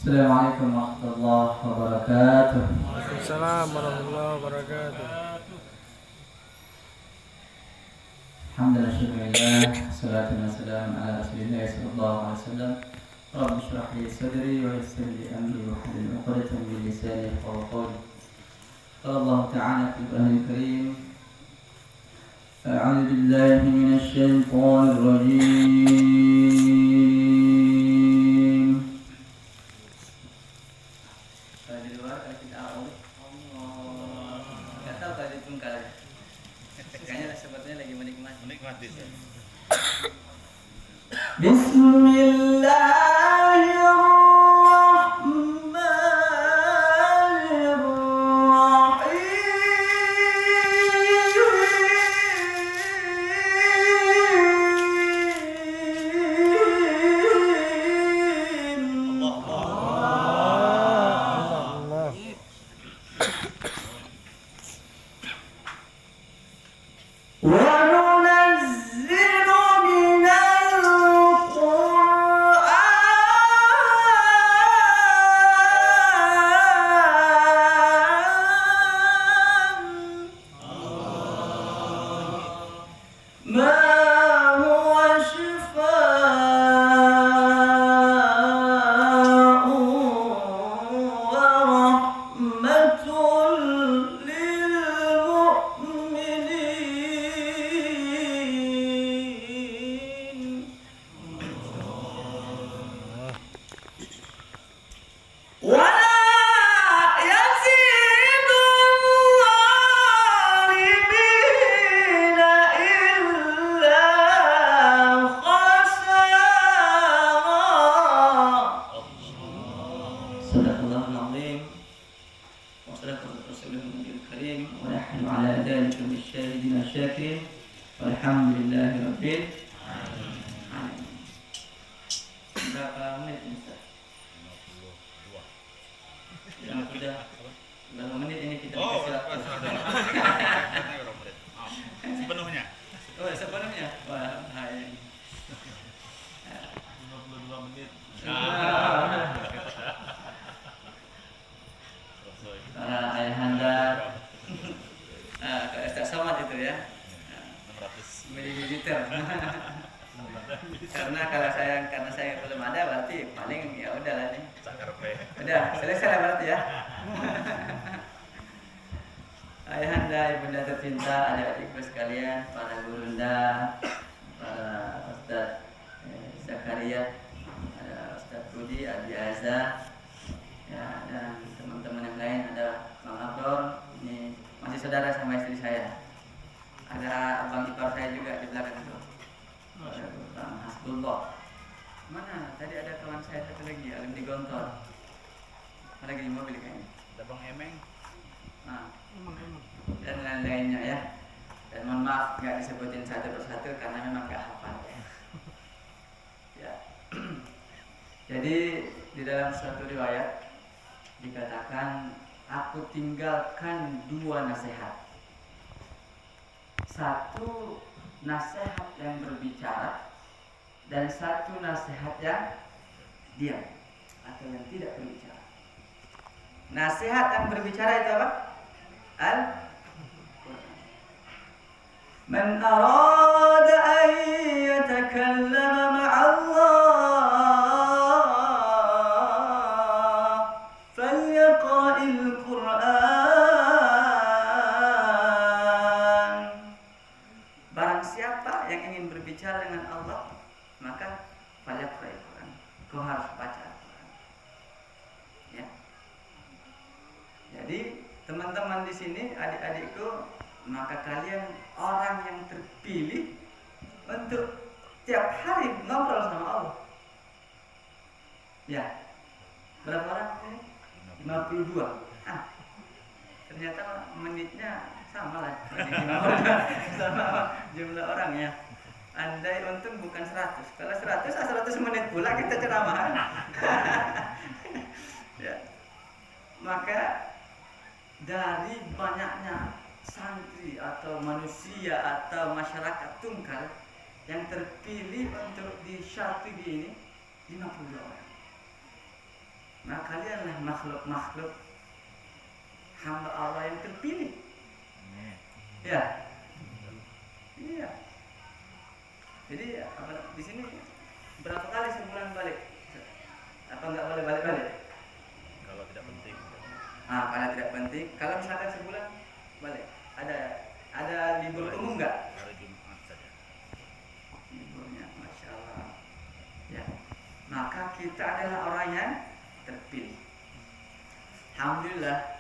Assalamualaikum warahmatullahi wabarakatuh. Waalaikumsalam warahmatullahi wabarakatuh. Alhamdulillah, syukurillah, salatu wassalamu ala rasulillah sallallahu alaihi wasallam. Rabbi shrah li sadri wa yassir li amri wa hlul 'uqdatam min lisani yafqahu qawli. Qala Allah ta'ala fil Qur'anil Karim. A'udzu billahi minasy syaithanir rajim. Di luar kita Allah. Enggak tahu tadi tunggal. Kayaknya sepertinya lagi menikmati. Karena saya belum ada, berarti paling ya udahlah nih. Udah selesai berarti ya. Ayahanda, ibunda tercinta, adik-adikku sekalian, para gurunda, para Ustaz Zakaria, ada Ustaz Budi, Abi Azza, ya, dan teman-teman yang lain, ada Bang Abdul, ini masih saudara sama istri saya. Ada abang ipar saya juga di belakang itu. Ada Bang Hasbullah. Mana? Tadi ada kawan saya satu lagi, alumni Gontor. Ada lagi di mobil kayaknya. Ada Bang Emeng. Nah, dan lain-lainnya ya. Dan mohon maaf nggak disebutin satu persatu karena memang nggak hafal ya. Ya. Jadi di dalam suatu riwayat dikatakan, aku tinggalkan dua nasihat. Satu nasihat yang berbicara dan satu nasihat yang diam atau yang tidak berbicara. Nasihat yang berbicara itu apa? Al-Quran. Man arada an yatakallama ma'allah falyaqra'il Quran. Barang siapa yang ingin berbicara dengan Allah, maka falyaqra'il Quran. Kau harus baca Al-Quran. Ya. Jadi teman-teman di sini, adik-adikku, maka kalian orang yang terpilih untuk tiap hari ngobrol sama Allah. Ya. Berapa orang ini? 52. Ternyata menitnya sama lah sama jumlah orang ya. Andai untung bukan 100. Kalau 100 menit pula kita ceramah. Ya. Maka dari banyaknya santri atau manusia atau masyarakat Tungkal yang terpilih untuk di Syatibi ini 52 orang. Maka kalianlah makhluk-makhluk hamba Allah yang terpilih. Ya. Iya. Jadi di sini berapa kali sebulan balik? Apa enggak boleh balik-balik? Kalau tidak penting. Kalau tidak penting. Kalau misalkan sebulan balik, ada libur umum enggak? Hari Jumat saja. Liburnya, masya Allah. Ya. Maka kita adalah orang yang terpilih. Alhamdulillah.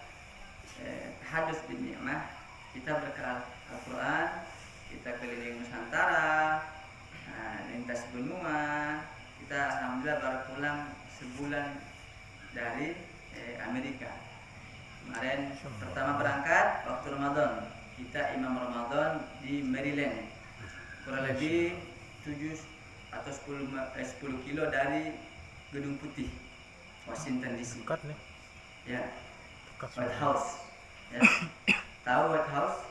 Hadis bin ni'mah, kita berkat Al-Quran, kita keliling Nusantara, lintas benua. Kita alhamdulillah baru pulang sebulan dari Amerika. Kemarin pertama berangkat waktu Ramadan, kita imam Ramadan di Maryland, kurang lebih 7 atau 10 kilo dari Gedung Putih, Washington DC. Dekat nih. Ya, Dekat White semua. House. Ya. Tahu White House?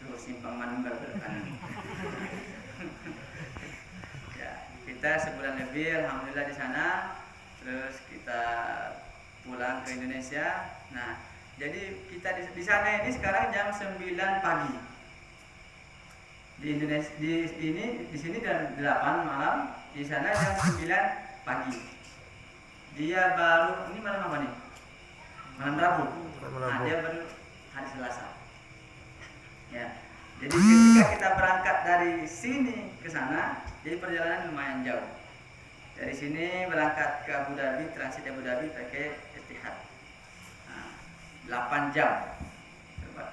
Itu simpang Manunggal belok kanan. Ya, kita sebulan lebih alhamdulillah di sana. Terus kita pulang ke Indonesia. Nah, jadi kita di sana ini sekarang jam 9 pagi. Di Indonesia di sini jam 8 malam, di sana jam 9 pagi. Dia baru, ini malam apa nih? Malam Rabu. Nah, dia baru hari Selasa. Ya. Jadi ketika kita berangkat dari sini ke sana, jadi perjalanan lumayan jauh. Dari sini berangkat ke Abu Dhabi, transit Abu Dhabi pakai Etihad. 8 jam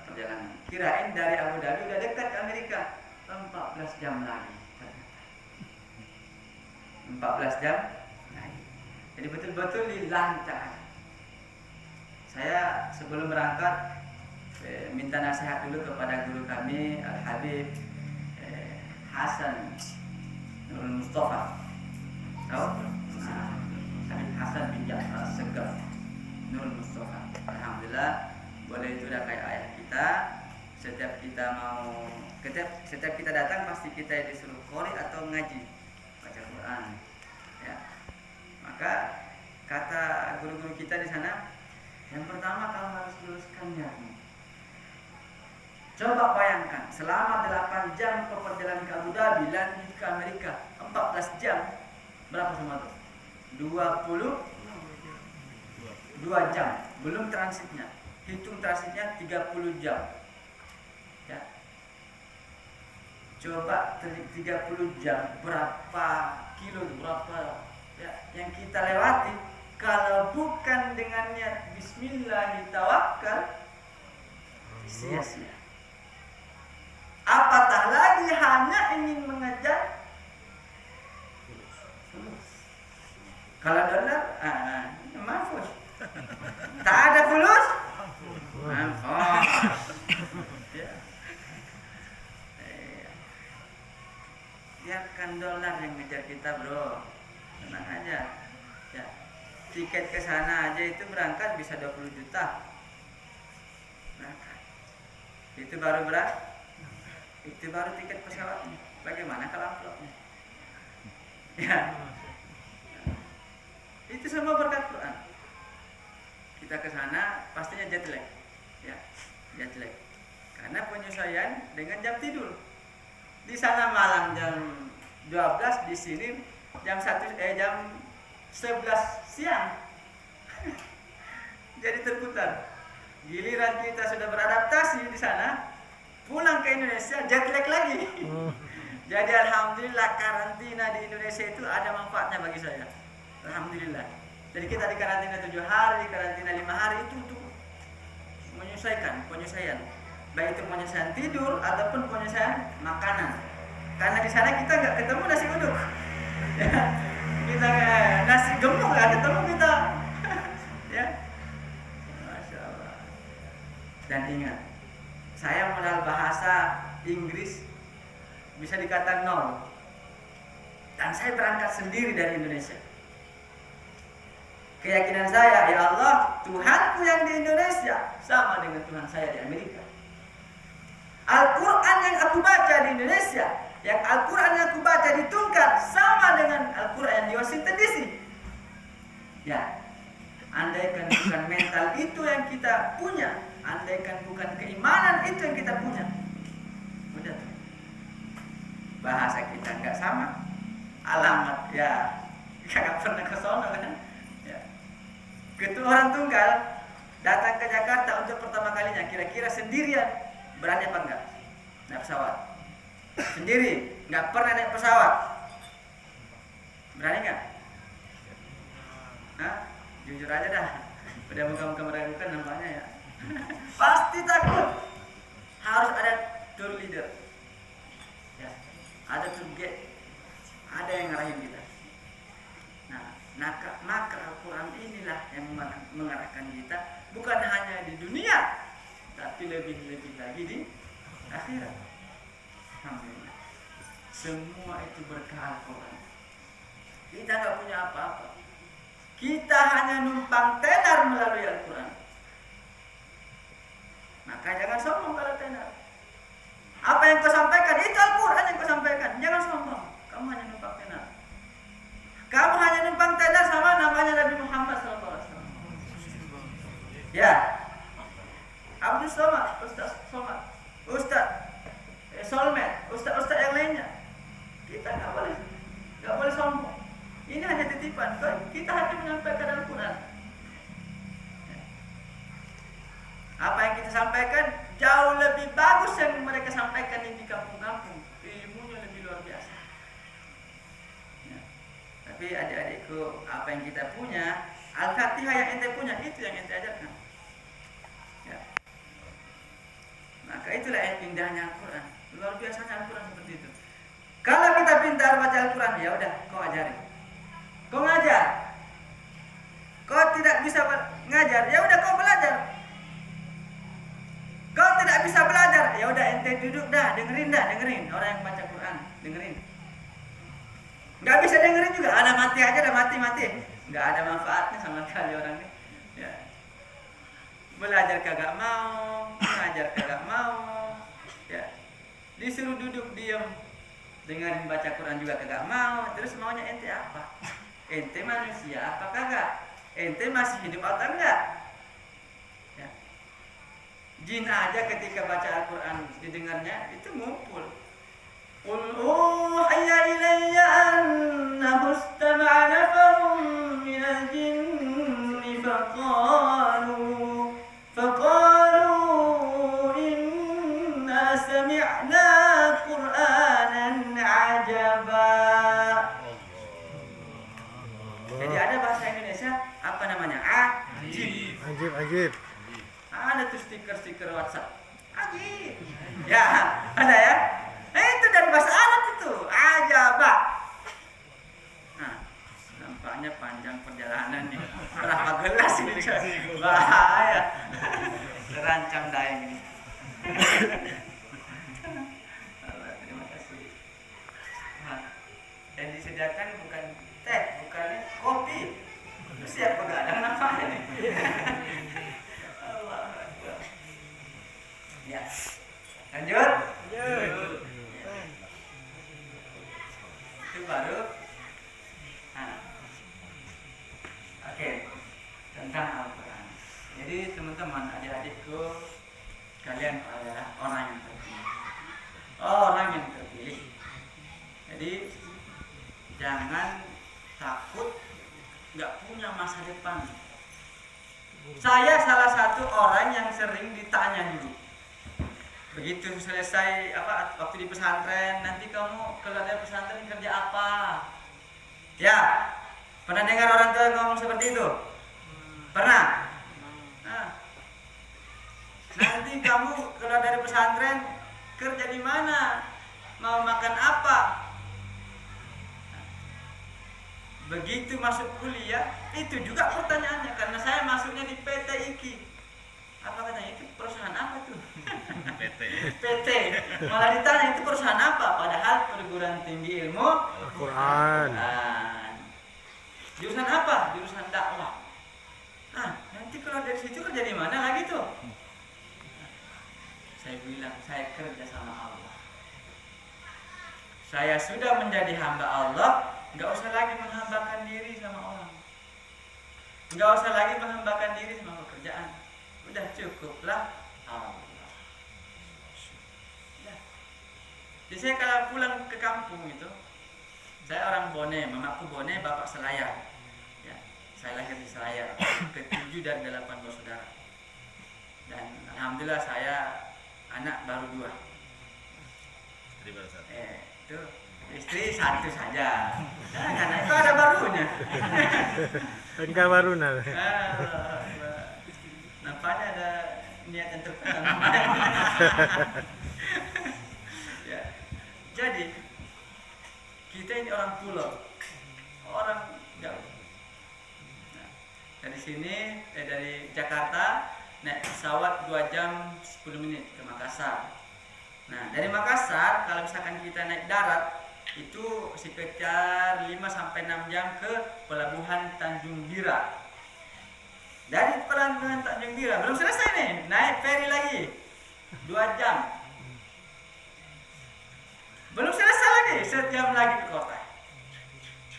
perjalanan. Kirain dari Abu Dhabi udah dekat ke Amerika. 14 jam lagi. 14 jam lagi. Jadi betul-betul dilancar. Saya sebelum berangkat minta nasihat dulu kepada guru kami Al-Habib Hasan Nurul Mustafa. Tahu? Habib Hasan bin Ja'far Segaf Nurul Mustafa. Alhamdulillah, boleh itu udah kayak ayah kita. Setiap kita datang pasti kita disuruh qori atau ngaji, baca Quran. Ya. Maka kata guru-guru kita di sana, yang pertama kamu harus luruskan niatmu. Coba bayangkan, selama 8 jam kau perjalanan ke Abu Dhabi, lanjut ke Amerika, 14 jam. Berapa semua itu? 22 jam. Belum transitnya. Hitung transitnya 30 jam. Ya. Coba 30 jam, berapa kilo, berapa ya, yang kita lewati. Kalau bukan dengan niat Bismillahirrahmanirrahim, sia-sia. Apatah lagi hanya ingin mengejar fulus. Kalau dolar, mampus. Tak ada fulus, mampus. Ya. Biarkan dolar yang ngejar kita, bro. Tenang aja. Ya. Tiket ke sana aja itu berangkat bisa 20 juta. Berangkat. Itu baru berapa? Itu baru tiket pesawatnya. Bagaimana kalau amplopnya? Ya. Itu semua berkat Quran. Kita ke sana pastinya jet lag. Ya, jet lag. Karena penyesuaian dengan jam tidur. Di sana malam jam 12, di sini jam 11 siang. Jadi terputar. Giliran kita sudah beradaptasi di sana, pulang ke Indonesia jet lag lagi. Jadi alhamdulillah karantina di Indonesia itu ada manfaatnya bagi saya. Alhamdulillah. Jadi kita di karantina 7 hari, karantina 5 hari itu untuk penyesuaian. Baik itu penyelesaian tidur ataupun penyelesaian makanan. Karena di sana kita nggak ketemu nasi uduk. Kita nasi gemuk nggak ketemu kita. Ya. Masya Allah. Dan ingat, saya modal bahasa Inggris bisa dikatakan 0. Dan saya berangkat sendiri dari Indonesia. Keyakinan saya, ya Allah, Tuhanku yang di Indonesia sama dengan Tuhan saya di Amerika. Al-Quran yang aku baca di Indonesia, yang Al-Quran yang aku baca di Tungkar sama dengan Al-Quran yang di Washington DC. Ya, andaikan bukan mental itu yang kita punya, andaikan bukan keimanan itu yang kita punya, udah tuh. Bahasa kita nggak sama, alamat ya nggak pernah ke sono kan. Ya. Ketua orang tunggal datang ke Jakarta untuk pertama kalinya, kira-kira sendirian berani apa enggak naik pesawat? Sendiri, nggak pernah naik pesawat, berani nggak? Hah? Jujur aja dah, udah muka-muka meragukan nampaknya ya. Pasti takut. Harus ada tour leader, ya. Ada tour guide, ada yang ngarahin kita. Maka Al-Quran inilah yang mengarahkan kita, bukan hanya di dunia, tapi lebih-lebih lagi di akhirat. Alhamdulillah. Semua itu berkah Al-Quran. Kita nggak punya apa-apa. Kita hanya numpang tenar melalui Al-Quran. Maka jangan sombong kalau tenar. Apa yang kau sampaikan itu Al-Quran yang kau sampaikan. Jangan sombong. Kamu hanya numpang tenar. Kamu hanya numpang tenar sama namanya Nabi Muhammad SAW. Ya, Abdul Somad, Ustaz Somad, Ustaz Solmed, Ustaz yang lainnya. Kita nggak boleh sombong. Ini hanya titipan. Kita hanya menyampaikan Al-Quran. Apa yang kita sampaikan jauh lebih bagus yang mereka sampaikan di kampung-kampung. Ilmunya lebih luar biasa. Ya. Tapi adik-adikku, apa yang kita punya, Al-Fatihah yang ente punya, itu yang ente ajarkan. Ya. Maka itulah yang indahnya Al-Quran. Luar biasanya Al-Quran seperti itu. Kalau kita pintar baca Al-Quran, ya udah, kau ajari. Kau ngajar. Kau tidak bisa ngajar, ya udah kau belajar. Kau tidak bisa belajar, ya udah ente duduk dah, dengerin orang yang baca Quran, dengerin. Nggak bisa dengerin juga, ada mati aja, ada mati. Nggak ada manfaatnya sama sekali orang ini. Ya. Belajar kagak mau, ngajar kagak mau. Ya. Disuruh duduk diam, dengerin baca Quran juga kagak mau. Terus maunya ente apa? Ente manusia apa kagak? Ente masih hidup atau enggak? Ya. Jin aja ketika baca Al-Quran didengarnya itu ngumpul. Qul uhiya ilayya annahu istama'a nafarun minal jinni faqalu inna sami'na Qur'anan 'ajaba. Jadi ada bahasa Indonesia apa namanya? Ajib. Ajib. Ada tuh stiker WhatsApp. Ajib. Ya, ada ya. Itu dari bahasa Arab itu. Ajaba. Nah, nampaknya panjang perjalanannya. Berapa gelas ini? Bahaya. Terancam daeng ini. Allah, terima kasih. Nah, yang disediakan bukan teh, bukan kopi. Siap begadang nampaknya nih. Ya, lanjut. Itu baru. Nah, oke, tentang Al-Quran. Jadi teman-teman, adik-adikku, kalian adalah orang yang terpilih. Jadi jangan takut nggak punya masa depan. Saya salah satu orang yang sering ditanya dulu. Begitu selesai waktu di pesantren, nanti kamu kalau ada pesantren kerja apa? Ya, pernah dengar orang tua ngomong seperti itu? Pernah? Nah, nanti kamu kalau dari pesantren kerja di mana? Mau makan apa? Begitu masuk kuliah, itu juga pertanyaannya karena saya masuknya di PT IKI. Apa katanya itu perusahaan apa tuh? PT. Malah ditanya itu perusahaan apa? Padahal perguruan tinggi ilmu Al-Quran. Jurusan apa? Jurusan dakwah. Nanti kalau dari situ kerja di mana lagi tuh? Saya bilang saya kerja sama Allah. Saya sudah menjadi hamba Allah, nggak usah lagi menghambakan diri sama orang. Nggak usah lagi menghambakan diri sama pekerjaan. Udah cukuplah Allah. Udah. Jadi saya kalau pulang ke kampung itu, saya orang Bone, mamaku Bone, bapak Selayar. Ya, saya lahir di Selayar, ke-7 dari 8 bersaudara. Dan alhamdulillah saya anak baru 2. Jadi pada saat Itu istri 1 saja. Nah, karena itu ada barunya. Engkau baru nah. Nampaknya ada niat yang tertanam. Ya. Jadi kita ini orang pulau, orang jauh. Nah, dari sini dari Jakarta naik pesawat 2 jam 10 menit ke Makassar. Nah, dari Makassar kalau misalkan kita naik darat itu sekitar 5 sampai 6 jam ke pelabuhan Tanjung Bira. Dari pelabuhan Tanjung Bira belum selesai nih, naik feri lagi 2 jam. Belum selesai lagi, sejam lagi ke kota.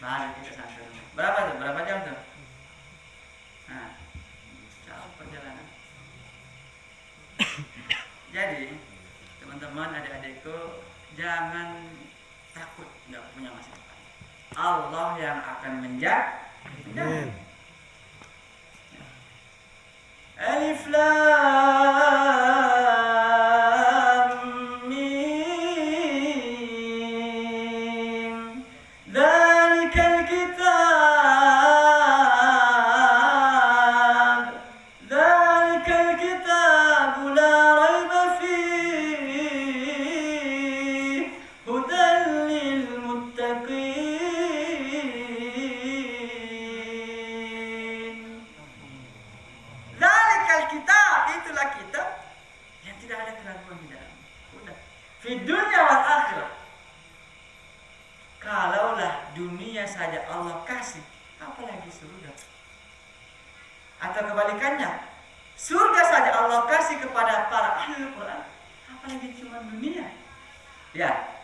Baru kita sampai rumah. Berapa tuh? Berapa jam tuh? Nah, jauh perjalanan. Jadi teman-teman, adik-adikku, jangan takut nggak punya masa depan. Allah yang akan menjaga. Alif Lam Mim. Dzalikal kitab. Dzalikal kitab la raiba fihi. Hudan lil muttaqin. Dzalikal kitab, itulah kitab yang tidak ada keraguan di dalam. Udah. Fi dunya wal akhirah. Kalaulah dunia saja Allah kasih, apalagi surga. Atau kebalikannya, surga saja Allah kasih kepada para ahli Quran, apalagi cuma dunia. Ya.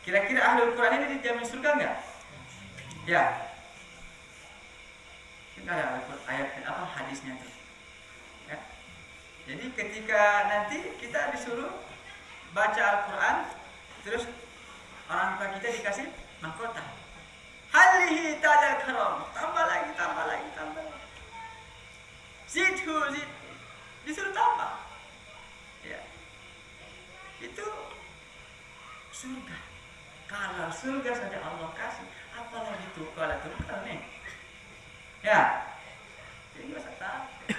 Kira-kira ahli Quran ini dijamin surga enggak? Ya. Enggak ada ayat apa hadisnya itu. Ya. Jadi ketika nanti kita disuruh baca Al-Quran, terus orang tua kita dikasih mahkota. Halihi tajal karam, tambah lagi. Zidhu, disuruh tambah. Ya. Itu surga. Kalau surga saja Allah kasih, apalagi tukar nih. Ya. Jadi nggak usah takut.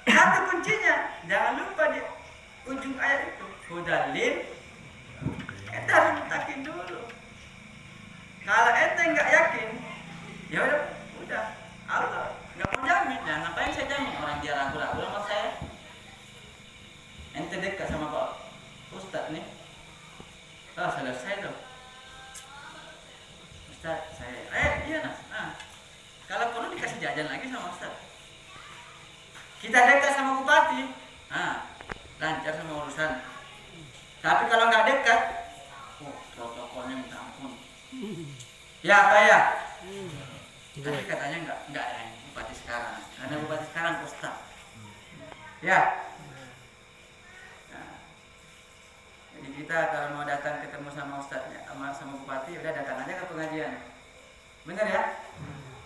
Satu kuncinya, jangan lupa di ujung ayat itu, hudalil. Ente harus mentakin dulu. Kalau ente nggak yakin, ya udah, Allah nggak mau jamin. Nah, ngapain saya jamin? Orang dia ragu-ragu sama saya. Ente dekat sama Pak Ustadz nih. Oh, selesai tuh. Ustadz, saya, iya nah. Kalau perlu dikasih jajan lagi sama Ustadz. Kita dekat sama bupati, lancar sama urusan. Tapi kalau nggak dekat, protokolnya minta ampun. Ya apa ya? Tapi katanya nggak ada bupati sekarang. Karena bupati sekarang Ustadz. Ya. Nah, jadi kita kalau mau datang ketemu sama Ustadznya, sama bupati, udah datang aja ke pengajian. Bener ya?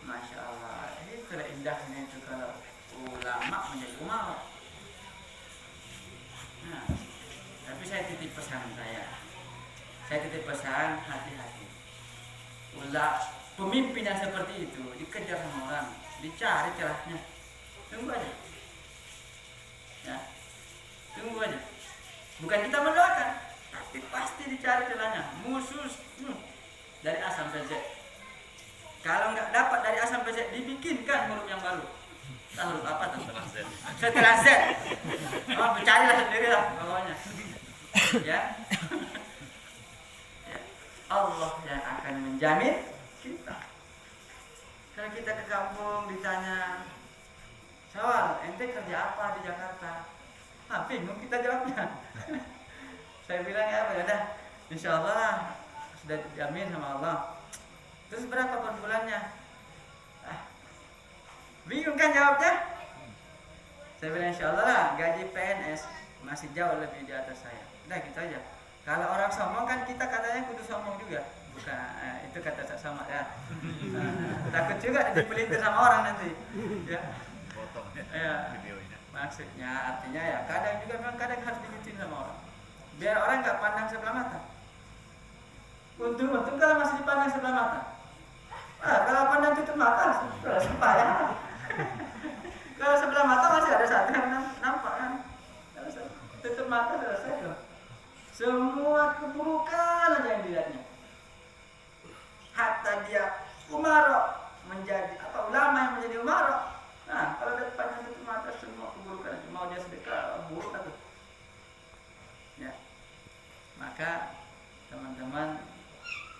Masya Allah. Itulah indahnya itu kalau ulama menjadi ulama. Nah, tapi saya titip pesan hati-hati. Pemimpin yang seperti itu dikejar sama orang, dicari celahnya. Tunggu aja. Ya. Tunggu aja. Bukan kita mendoakan, tapi pasti dicari celahnya. Musuh dari A sampai Z. Kalau nggak dapat dari A sampai Z, dibikinkan huruf yang baru. Huruf apa tuh? Setelah Z. Oh, carilah sendirilah pokoknya. Ya. Ya. Allah yang akan menjamin kita. Kalau kita ke kampung ditanya, "Sawal, ente kerja apa di Jakarta?" Bingung kita jawabnya. Saya bilang ya udah, insyaallah sudah dijamin sama Allah. Terus berapa per bulannya? Bingung kan jawabnya? Saya bilang insya Allah lah gaji PNS masih jauh lebih di atas saya. Udah gitu aja. Kalau orang sombong kan kita katanya kudu sombong juga. Bukan, itu kata Cak Somad ya. Takut juga dipelintir sama orang nanti. Ya. Potong Ya. videonya. Maksudnya artinya ya kadang juga memang kadang harus digituin sama orang. Biar orang nggak pandang sebelah mata. Untung kalau masih dipandang sebelah mata. Kalau pandang tutup mata, sudah payah. Kalau sebelah mata masih ada satu yang nampak kan. Kalau tutup mata selesai tuh. Semua keburukan aja yang dilihatnya. Hatta dia umaro menjadi apa ulama yang menjadi umaro. Nah, kalau depannya tutup mata semua keburukan, mau dia sedekah buruk atau. Ya. Maka teman-teman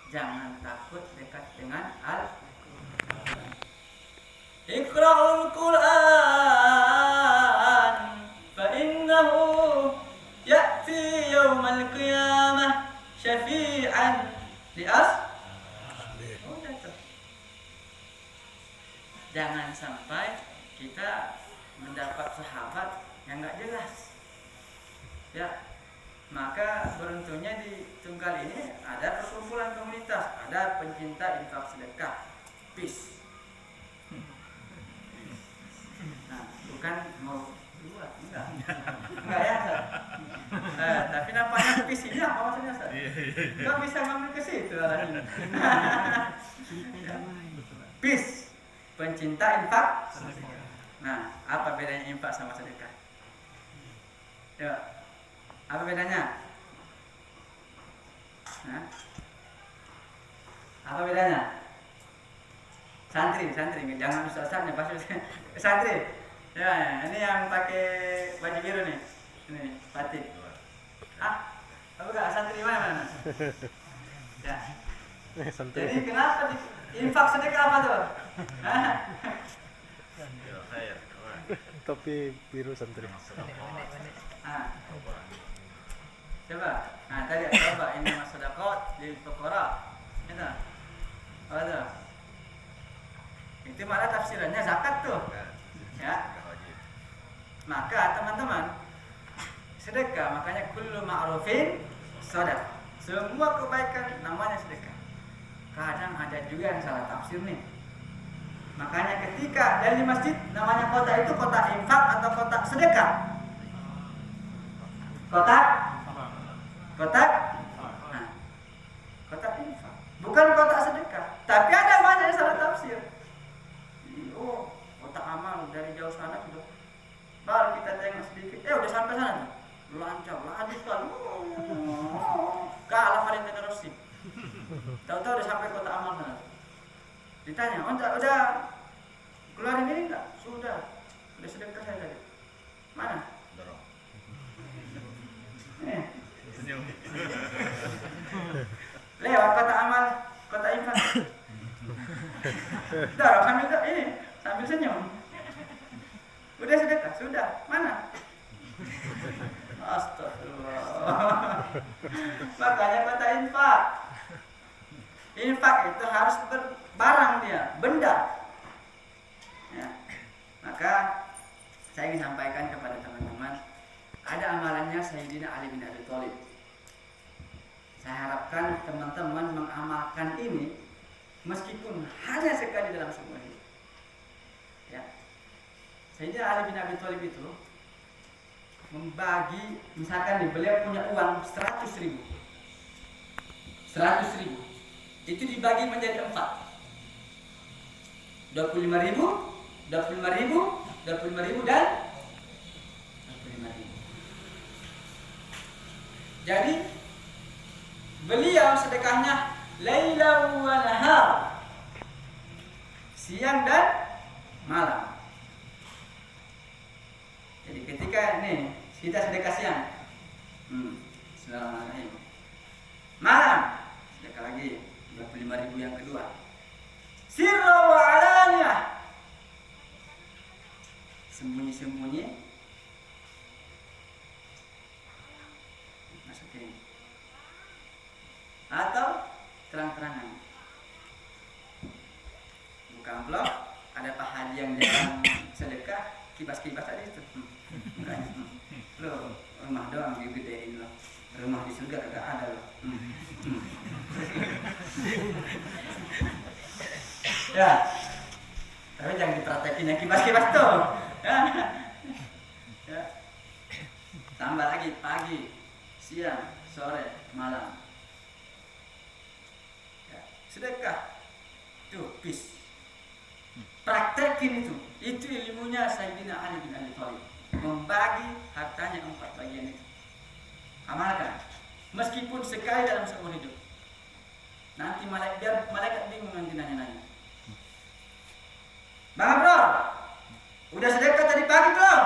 jangan takut dekat dengan Al-Quran. Iqra'ul Quran fa innahu ya'ti yawmal qiyamah syafi'an li'as. Jangan sampai kita mendapat sahabat yang nggak jelas. Ya, maka beruntungnya di Tunggal ini ada perkumpulan komunitas, ada pencinta infak sedekah, peace. Nah, bukan mau buat, enggak ya, Sar? Tapi nampaknya peace ini apa maksudnya, Sar? Enggak bisa ngambil ke situ arahnya. Peace, pencinta infak. Nah, apa bedanya infak sama sedekah? Ya. Apa bedanya? Nah, apa bedanya? Santri, jangan ustaznya pasti santri. Ya, ini yang pakai baju biru nih, ini batik. Apa enggak santri mana? Ya. Jadi kenapa infak sedekah apa tuh? Ya, khair. Topi biru santri. Coba. Nah, tadi coba ini sedekah lil fuqara. Gitu. Apa tuh? Itu malah tafsirannya zakat tuh. Ya. Maka teman-teman sedekah makanya kullu ma'rufin shadaqah. Semua kebaikan namanya sedekah. Kadang ada juga yang salah tafsir nih. Makanya ketika dari masjid namanya kota itu kota infak atau kota sedekah? Kota nah, kota infak, bukan kota sedekah. Tapi ada banyak yang salah tafsir. Oh, kota amal dari jauh sana sudah. Baru kita tengok sedikit, udah sampai sana nih. Lancar, laju sekali. Kalah Valentino Rossi. Tahu-tahu udah sampai kota amal sana. Ditanya, udah keluarin ini enggak? Sudah sedekah saya tadi. Mana? Dorong. Senyum. Lewat kota amal, kota infak. Dorong sambil senyum. Udah sedekah, sudah. Mana? Astagfirullah. Makanya kota infak. Infak itu harus barang dia, benda. Ya. Maka saya ingin sampaikan kepada teman-teman, ada amalannya Sayyidina Ali bin Abi Thalib. Saya harapkan teman-teman mengamalkan ini meskipun hanya sekali dalam seumur hidup. Ya. Sayyidina Ali bin Abi Thalib itu membagi, misalkan nih, beliau punya uang 100.000. 100.000 itu dibagi menjadi 4. 25.000, 25.000, 25.000 dan 25.000. Jadi beliau sedekahnya laila wa nahar, siang dan malam. Jadi ketika ini kita sedekah siang, Bismillahirrahmanirrahim. Malam sedekah lagi 25.000 yang kedua. Sirra wa alaniyah, sembunyi-sembunyi masukin, atau terang-terangan. Buka amplop, ada ada Pak Haji yang jarang sedekah, kibas-kibas tadi itu. Makanya, lo rumah doang digedein lo, rumah di surga kagak ada lo. Ya, tapi jangan dipraktekin ya kibas-kibas tuh. Ya. Tambah lagi pagi, siang, sore, malam. Ya. Sedekah, tuh bis. Praktekin itu ilmunya Sayyidina Ali bin Abi Thalib. Membagi hartanya 4 bagian itu. Amalkan, meskipun sekali dalam seumur hidup. Nanti malaikat bingung nanti nanya-nanya. Bang Bro, udah sedekah tadi pagi belum?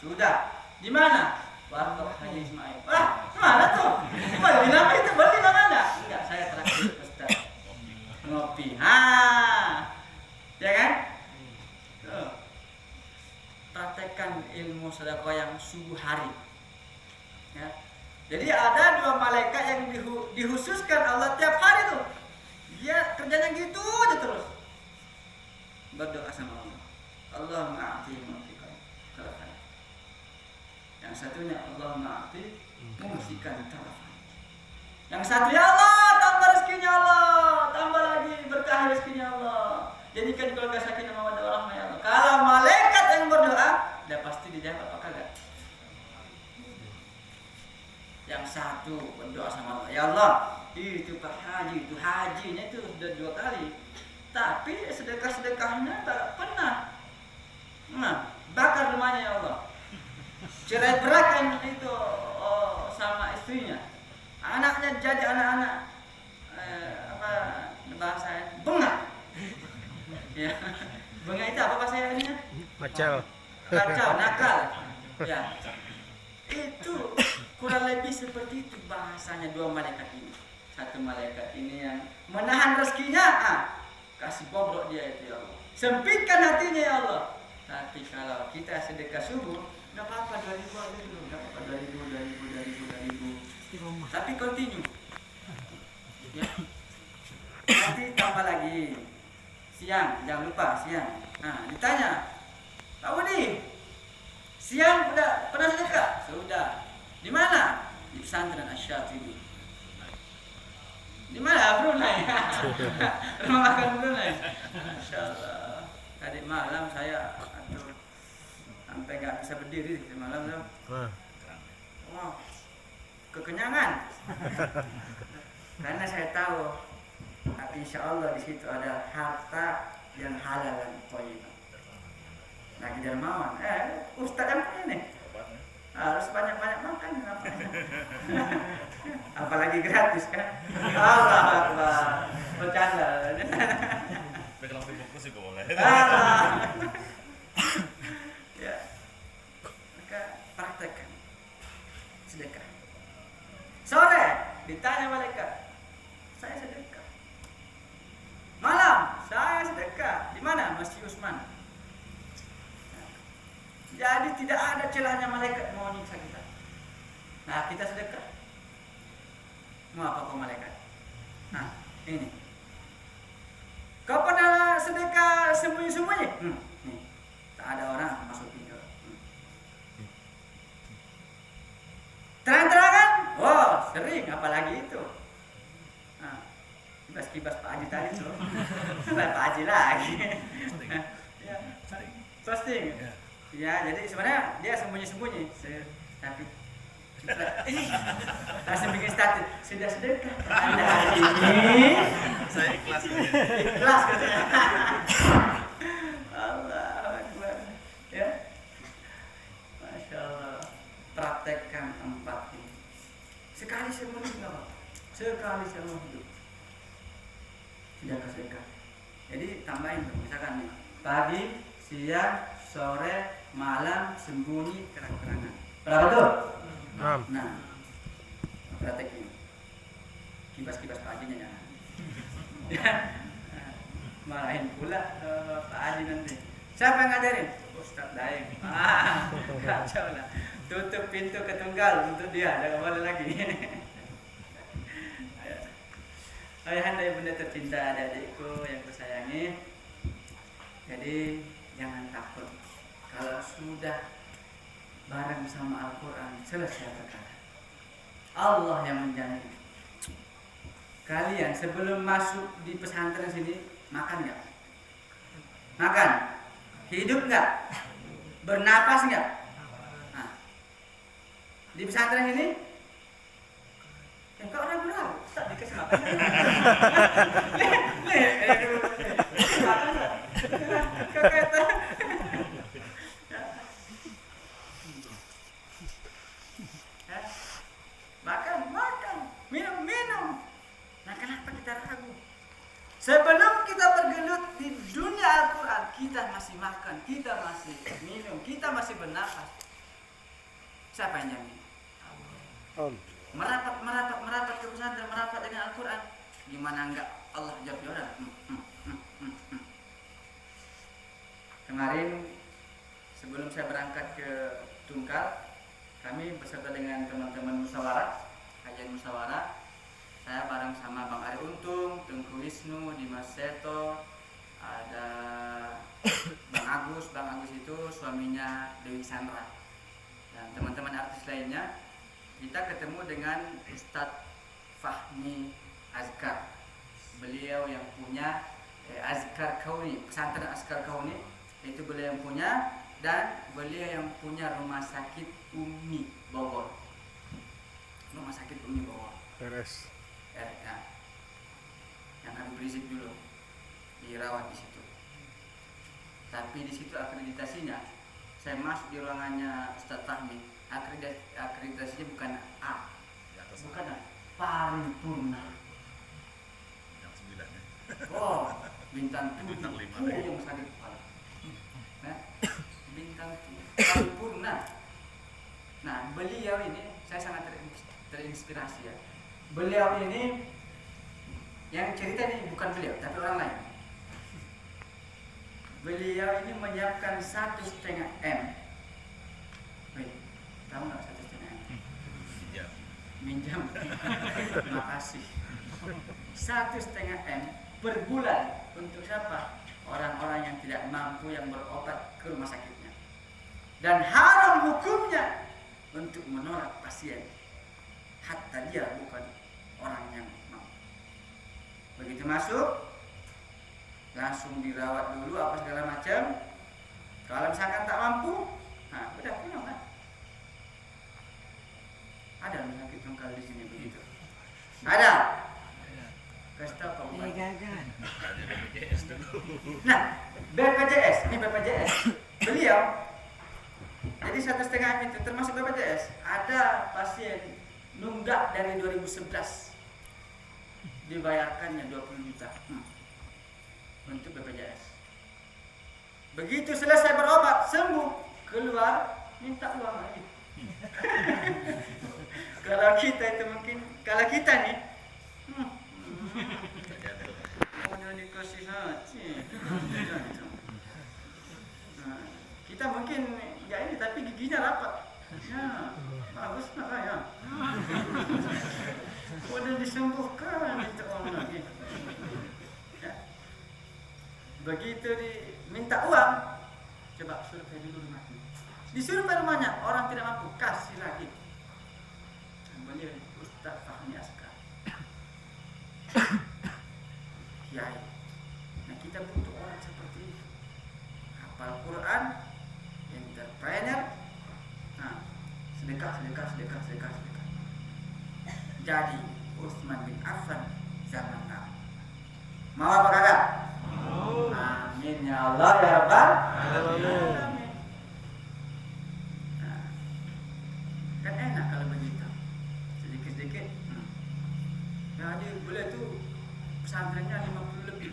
Sudah. Di mana? Warteg Haji Ismail. Wah, mana tuh? Beli apa itu? Beli mana? Enggak, saya terakhir Ustaz. Ngopi. Ya kan? Tuh. Praktekkan ilmu sedekah yang subuh hari. Ya. Jadi ada 2 malaikat yang dihususkan Allah tiap hari tuh. Dia kerjanya gitu aja terus. Berdoa sama Allah. Allahumma a'ti mu'tikan. Yang satunya Allahumma a'ti mumsikan tarafan. Yang satu ya Allah, tambah rezekinya Allah, tambah lagi berkah rezekinya Allah. Jadikan keluarga sakinah mawaddah warahmah ya Allah. Kalau malaikat yang berdoa, udah pasti dijawab apa kagak? Yang satu berdoa sama Allah, ya Allah, itu Pak Haji, itu hajinya itu sudah 2 kali. Tapi sedekah-sedekahnya tak pernah. Nah, bakar rumahnya ya Allah. Cerai berakan itu sama istrinya. Anaknya jadi anak-anak bahasa bengak. Ya. Bengak itu apa bahasanya? Macam. Kacau, nakal. Ya. Itu kurang lebih seperti itu bahasanya 2 malaikat ini. Satu malaikat ini yang menahan rezekinya, kasih bobrok dia itu ya Allah. Sempitkan hatinya ya Allah. Tapi kalau kita sedekah subuh, enggak apa-apa 2.000 aja dulu, enggak apa-apa 2.000. Tapi continue. Ya. Nanti tambah lagi. Siang, jangan lupa siang. Nah, ditanya, Pak Budi, siang udah pernah sedekah? Sudah. Di mana? Di pesantren Asy-Syatibi. Di mana? Brunei. Rumah makan Brunei. Masya Allah. Tadi malam saya sampai nggak bisa berdiri di malam tuh. Wow, kekenyangan. Karena saya tahu, insya Allah di situ ada harta yang halal dan thayyibah. Lagi dermawan. Ustaz yang ini harus banyak-banyak makan, apalagi gratis kan. Allah Akbar, bercanda. Tapi kalau lebih fokus juga boleh. Ya, maka praktekkan sedekah. Sore ditanya malaikat, saya sedekah. Malam saya sedekah. Di mana? Masjid Utsman. Jadi tidak ada celahnya malaikat mau nyiksa kita. Nah, kita sedekah. Mau apa kau malaikat? Nah, ini. Kau pernah sedekah sembunyi-sembunyi? Nih. Tak ada orang masuk pintu. Terang-terangan? Oh, sering, apalagi itu. Nah, kibas-kibas Pak Haji tadi tuh. Pak Haji lagi. Ya, posting. Ya, jadi sebenarnya dia sembunyi-sembunyi. Tapi langsung bikin status, sudah sedekah Anda hari ini. Saya ikhlas. Ikhlas katanya. Allahu Akbar. Ya. Masya Allah. Praktekkan 4 ini. Sekali seumur hidup enggak apa-apa. Sekali seumur hidup. Sedekah. Jadi tambahin tuh, misalkan nih, pagi, siang, sore, malam, sembunyi, terang-terangan. Berapa tuh? 6. Nah, praktekin. Kibas-kibas Pak Hajinya ya. Marahin pula Pak Haji nanti. Siapa yang ngajarin? Ustaz Daeng. Kacau lah. Tutup pintu ke tunggal untuk dia, jangan boleh lagi. Ayahanda ibunda tercinta, adik-adikku yang kusayangi. Jadi Jadi jangan takut. Kalau sudah bareng sama Al-Quran, selesai perkara. Allah yang menjamin. Kalian sebelum masuk di pesantren sini makan nggak? Makan? Hidup nggak? Bernapas nggak? Nah, di pesantren ini, kok ragu-ragu? Tak dikasih makan. Makan nggak? Kata. Makan, minum. Nah, kenapa kita ragu? Sebelum kita bergelut di dunia Al-Quran, kita masih makan, kita masih minum, kita masih bernafas. Siapa yang jamin? Merapat ke pesantren, merapat dengan Al-Quran. Gimana enggak Allah jawab orang? Kemarin sebelum saya berangkat ke Tungkal, kami beserta dengan teman-teman musyawarah, kajian musyawarah. Saya bareng sama Bang Ari Untung, Tengku Wisnu, Dimas Seto, ada Bang Agus itu suaminya Dewi Sandra, dan teman-teman artis lainnya. Kita ketemu dengan Ustadz Fahmi Azkar. Beliau yang punya Azkar Kauni, pesantren Azkar Kauni, itu beliau yang punya, dan beliau yang punya Rumah Sakit Umi Bogor. Rumah Sakit Umi Bogor. RS. Ya, yang Habib Rizik dulu dirawat di situ. Tapi di situ akreditasinya, saya masuk di ruangannya Ustadz Fahmi, akreditasinya bukan A, bukan A, paripurna. Yang 9 ya. Oh, bintang 7, Bintang 5 yang sakit kepala. Nah, bintang 7, paripurna. Nah, beliau ini saya sangat terinspirasi ya. Beliau ini yang cerita ini bukan beliau, tapi orang lain. Beliau ini menyiapkan 1,5 M. Wih, tahu nggak 1,5 M? Iya. Minjam. Makasih. 1,5 M per bulan untuk siapa? Orang-orang yang tidak mampu yang berobat ke rumah sakitnya. Dan haram hukumnya untuk menolak pasien. Hatta dia bukan orang yang mampu. Begitu masuk, langsung dirawat dulu apa segala macam. Kalau misalkan tak mampu, nah udah pulang kan. Ada rumah sakit Tungkal di sini begitu. Ada. Kasih tahu Pak Bupati. Gagal. Ada BPJS dulu. Nah, BPJS. Beliau jadi 1,5 itu termasuk BPJS. Ada pasien nunggak dari 2011 dibayarkannya 20 juta untuk BPJS. Begitu selesai berobat, sembuh, keluar minta uang lagi. Kalau kita itu mungkin, kalau kita nih udah dikasih hati. Nah, kita mungkin ya ini tapi giginya rapat. Ya, bagus nak ya. Udah disembuhkan itu orang lagi. Ya. Begitu diminta uang, coba survei dulu rumahnya. Disurvei rumahnya, orang tidak mampu, kasih lagi. Beliau Ustadz Fahmi Azkar. Kiai. Nah, kita butuh orang seperti itu. Hafal Quran, entrepreneur. Nah, sedekah. Jadi Utsman bin Affan zaman now. Mau apa kagak? Mau. Amin ya Allah ya Rabbal alamin. Nah, kan enak kalau begitu. Sedikit-sedikit. Jadi boleh tuh pesantrennya 50 lebih.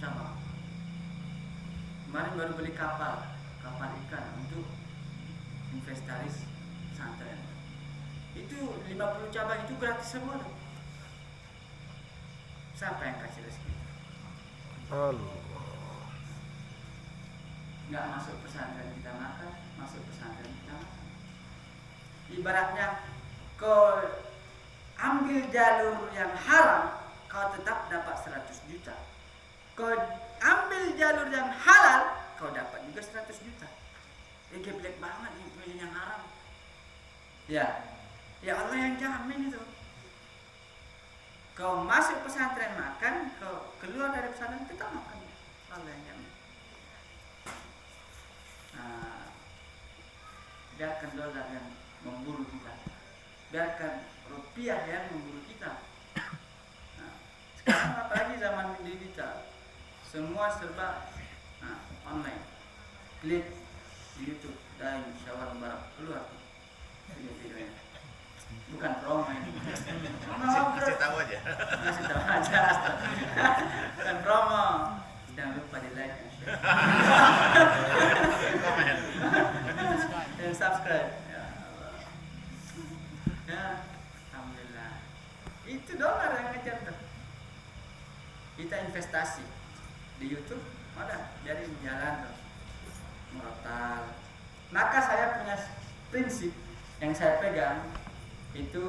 Sama. Kemarin baru beli kapal ikan untuk inventaris pesantren. Itu 50 cabang itu gratis semua loh. Siapa yang kasih rezeki? Nggak masuk pesantren kita makan, masuk pesantren kita makan. Ibaratnya kau ambil jalur yang haram, kau tetap dapat 100 juta. Kau ambil jalur yang halal, kau dapat juga 100 juta. Geblek banget nih pilih yang haram. Ya Allah yang jamin itu. Kau masuk pesantren makan, kau keluar dari pesantren tetap makan. Allah yang jamin. Nah, biarkan dolar yang memburu kita, biarkan rupiah yang memburu kita. Nah, sekarang apalagi zaman digital, semua serba online. Klik di YouTube dan Syawal Mubarak keluar video-videonya. Bukan promo ini. Kasih tahu aja. Kasih tahu aja. Bukan promo. Jangan lupa di like dan share. Komen. Dan subscribe. Ya Allah. Ya, alhamdulillah. Itu dolar yang ngejar tuh. Kita investasi di YouTube, ada jadi jalan tuh. Murotal. Maka saya punya prinsip yang saya pegang itu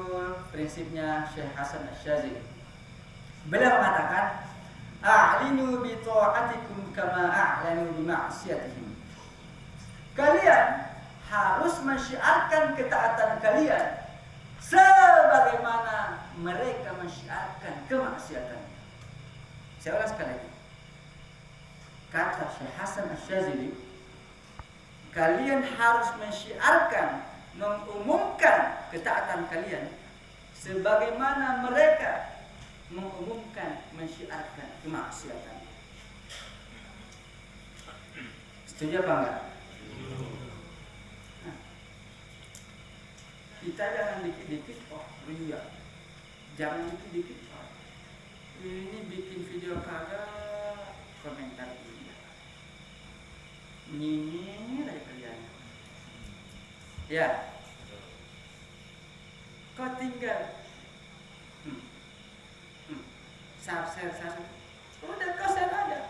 prinsipnya Syekh Hasan Asy-Syadzili. Beliau mengatakan, "A'linu bi ta'atikum kama a'lanu bi ma'siyatihim." Kalian harus mensyiarkan ketaatan kalian sebagaimana mereka mensyiarkan kemaksiatannya. Saya ulang sekali lagi. Kata Syekh Hasan Asy-Syadzili, kalian harus mensyiarkan, mengumumkan ketaatan kalian sebagaimana mereka mengumumkan, mensyiarkan kemaksiatan. Setuju apa enggak? Nah, kita jangan dikit-dikit ria, jangan dikit-dikit ini bikin video kagak komentar ini, nyinyir aja kerjanya. Ya, kau tinggal share. Udah kau share aja.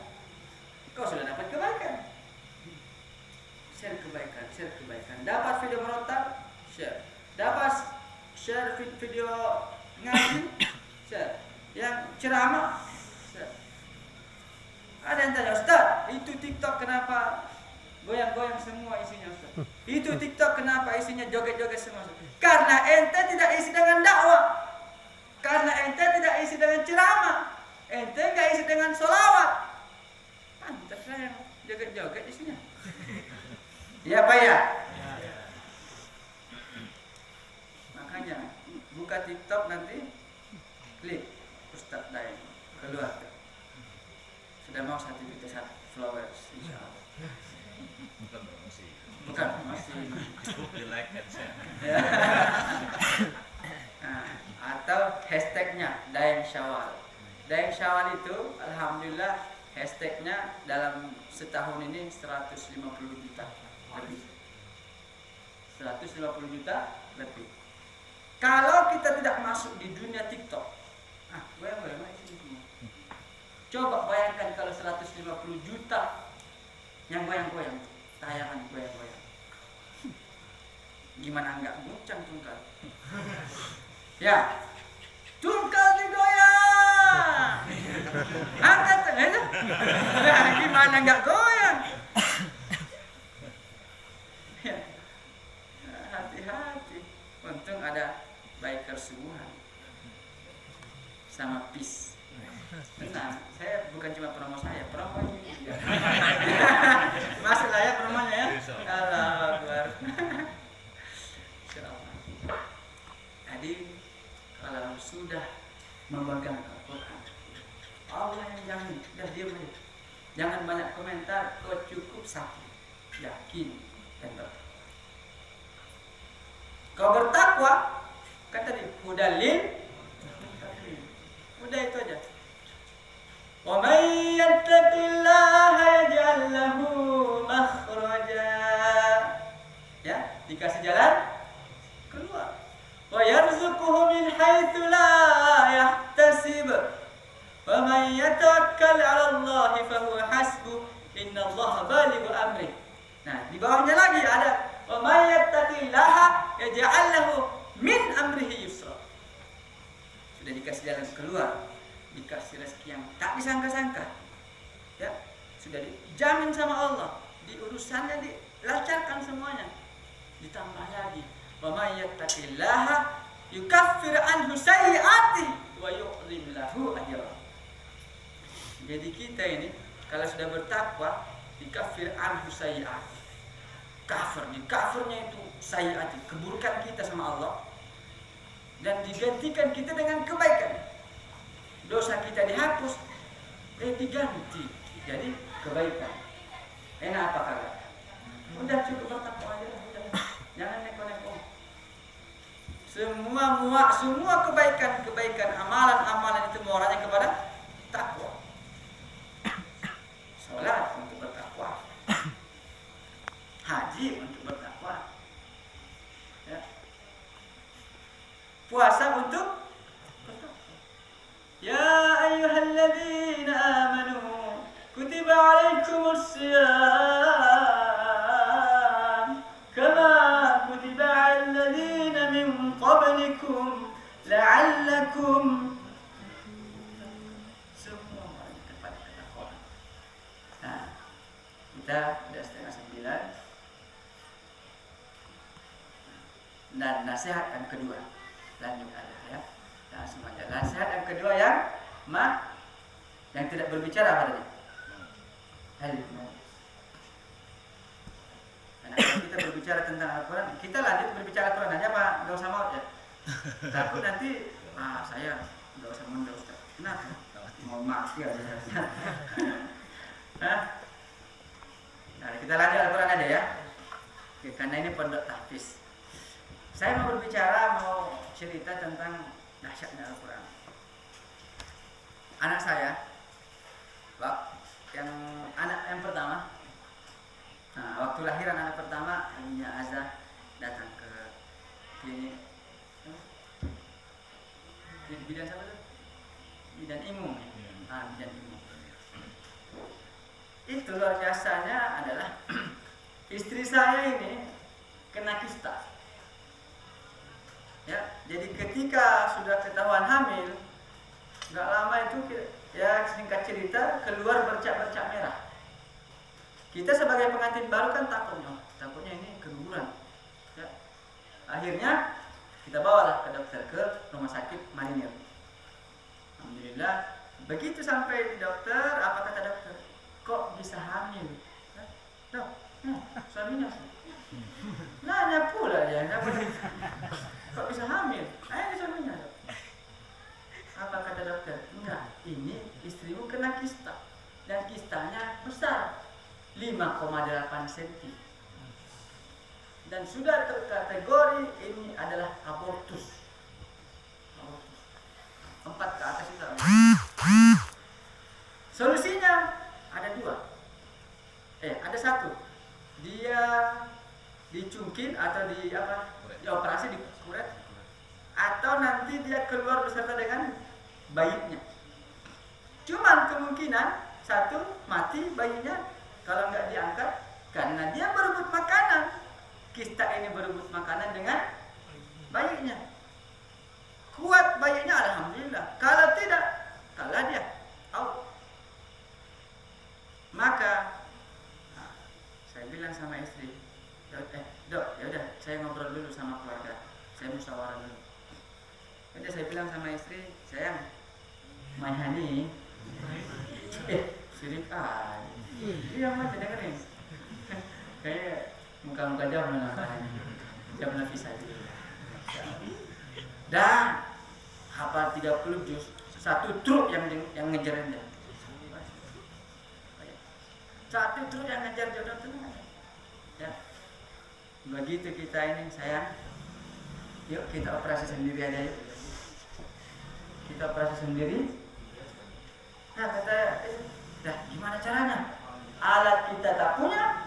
Kau sudah dapat kebaikan. Share kebaikan. Dapat video merontak, share. Dapat share video ngaji, share. Yang ceramah, share. Ada yang tanya, Ustaz, itu TikTok kenapa goyang-goyang semua isinya, Ustaz? Itu TikTok kenapa isinya joget-joget semua, Ustaz? Karena ente tidak isi dengan dakwah. Karena ente tidak isi dengan ceramah. Ente nggak isi dengan sholawat. Pantas lah yang joget-joget isinya. Iya Pak ya? Makanya buka TikTok nanti klik Ustaz Daeng keluar. Sudah mau sertifikat followers insyaallah. Bukan promosi. Cukup di like and share. Ya. Nah, atau hashtagnya Daeng Syawal. Daeng Syawal itu alhamdulillah hashtagnya dalam setahun ini 150 juta lebih. 150 juta lebih. Kalau kita tidak masuk di dunia TikTok, goyang-goyang ini semua. Coba bayangkan kalau 150 juta yang goyang-goyang, tayangan goyang-goyang. Gimana enggak guncang tungkal? Ya, tungkal digoyang. Angkat aja. Nah, gimana enggak goyang? Ya. Hati-hati. Untung ada bikers semua sama peace. Tenang, saya bukan cuma promo saya, promo ini juga. Masuk lah ya promonya ya. Allahu Akbar. Insyaallah. Jadi kalau sudah memegang Al-Quran, Allah yang jamin, dah diam aja. Jangan banyak komentar, kau cukup satu, yakin dan bertakwa. Kau bertakwa, kata dia, hudalil, udah itu aja. Wa may yattaqillaha yaj'al lahu makhraja. Ya, dikasih jalan keluar. Wa yarzuquhu min haitsu la yahtasib. Wa may yatawakkal 'ala Allah fa huwa hasbuh. Innallaha balighu amrih. Nah, di bawahnya lagi ada wa may yattaqillaha yaj'al lahu min amrihi yusra. Sudah dikasih jalan keluar, dikasih rezeki yang tak disangka-sangka. Ya, sudah dijamin sama Allah, di urusannya dilancarkan semuanya. Ditambah lagi, wa may yattaqillaha yukaffir anhu sayyi'atihi wa yu'lim lahu ajra. Jadi kita ini kalau sudah bertakwa, dikafir anhu sayyi'atihi. Kafirnya itu sayyi'ati, keburukan kita sama Allah, dan digantikan kita dengan kebaikan. Dosa kita dihapus, diganti jadi kebaikan. Enak apa kagak? Udah cukup bertakwa aja, udah. Jangan neko-neko. Semua kebaikan amalan itu muaranya kepada takwa. Salat untuk bertakwa, haji untuk bertakwa, ya. Puasa untuk bertakwa. Ya ayyuhalladzina amanu kutiba alaikumus siyam kama kutiba alal ladzina min qablikum la'allakum kita sudah 8:30. Dan nasihat yang kedua, lanjut ada ya. Nah, semuanya. Nasihat yang kedua yang tidak berbicara apa tadi? Ilmu. Karena kalau kita berbicara tentang Al-Quran, kita lanjut berbicara Al-Quran aja Pak, nggak usah maut ya. Takut nanti saya nggak usah mundur Ustaz. Kenapa? Mau mati aja. Hah? Nah, kita lanjut Al-Quran aja ya. Oke, karena ini pondok tahfiz. Saya mau cerita tentang dahsyatnya Al-Quran. Anak saya, anak yang pertama, waktu lahiran anak pertama, ibunya Azza datang ke klinik. Bidan siapa tuh? Bidan Imum. Bidan Imum. Itu luar biasanya adalah istri saya ini kena kista. Ya, jadi ketika sudah ketahuan hamil, nggak lama itu ya singkat cerita keluar bercak-bercak merah. Kita sebagai pengantin baru kan takutnya ini keguguran. Ya. Akhirnya kita bawalah ke dokter ke rumah sakit Marinir. Alhamdulillah, begitu sampai di dokter, apa kata dokter? Kok bisa hamil? Dok, suaminya. Nanya pula ya, kok bisa hamil? Ayo suaminya. Dok. Apa kata dokter? Enggak, ini istrimu kena kista dan kistanya besar, 5,8 cm. Dan sudah terkategori ini adalah abortus. 4 ke atas itu. Solusinya ada 2. Ada 1. Dia dicungkil atau dioperasi di kuret, atau nanti dia keluar beserta dengan bayinya. Cuman kemungkinan 1 mati bayinya kalau nggak diangkat karena dia berebut makanan. Kista ini berebut makanan dengan bayinya. Kuat bayinya alhamdulillah. Kalau tidak, kalah dia. Maka saya bilang sama istri, Dok, ya udah, saya ngobrol dulu sama keluarga. Saya musyawarah dulu. Udah saya bilang sama istri, sayang, my honey, sirik iya mah dengerin. Kayak muka-muka jam mana bisa dulu. Dan hafal 30 juz, 1 truk yang ngejar dia. 1 truk yang ngejar jodoh tenang. Ya. Begitu kita ini sayang, yuk kita operasi sendiri aja yuk. Kita operasi sendiri. Nah kata, gimana caranya? Alat kita tak punya,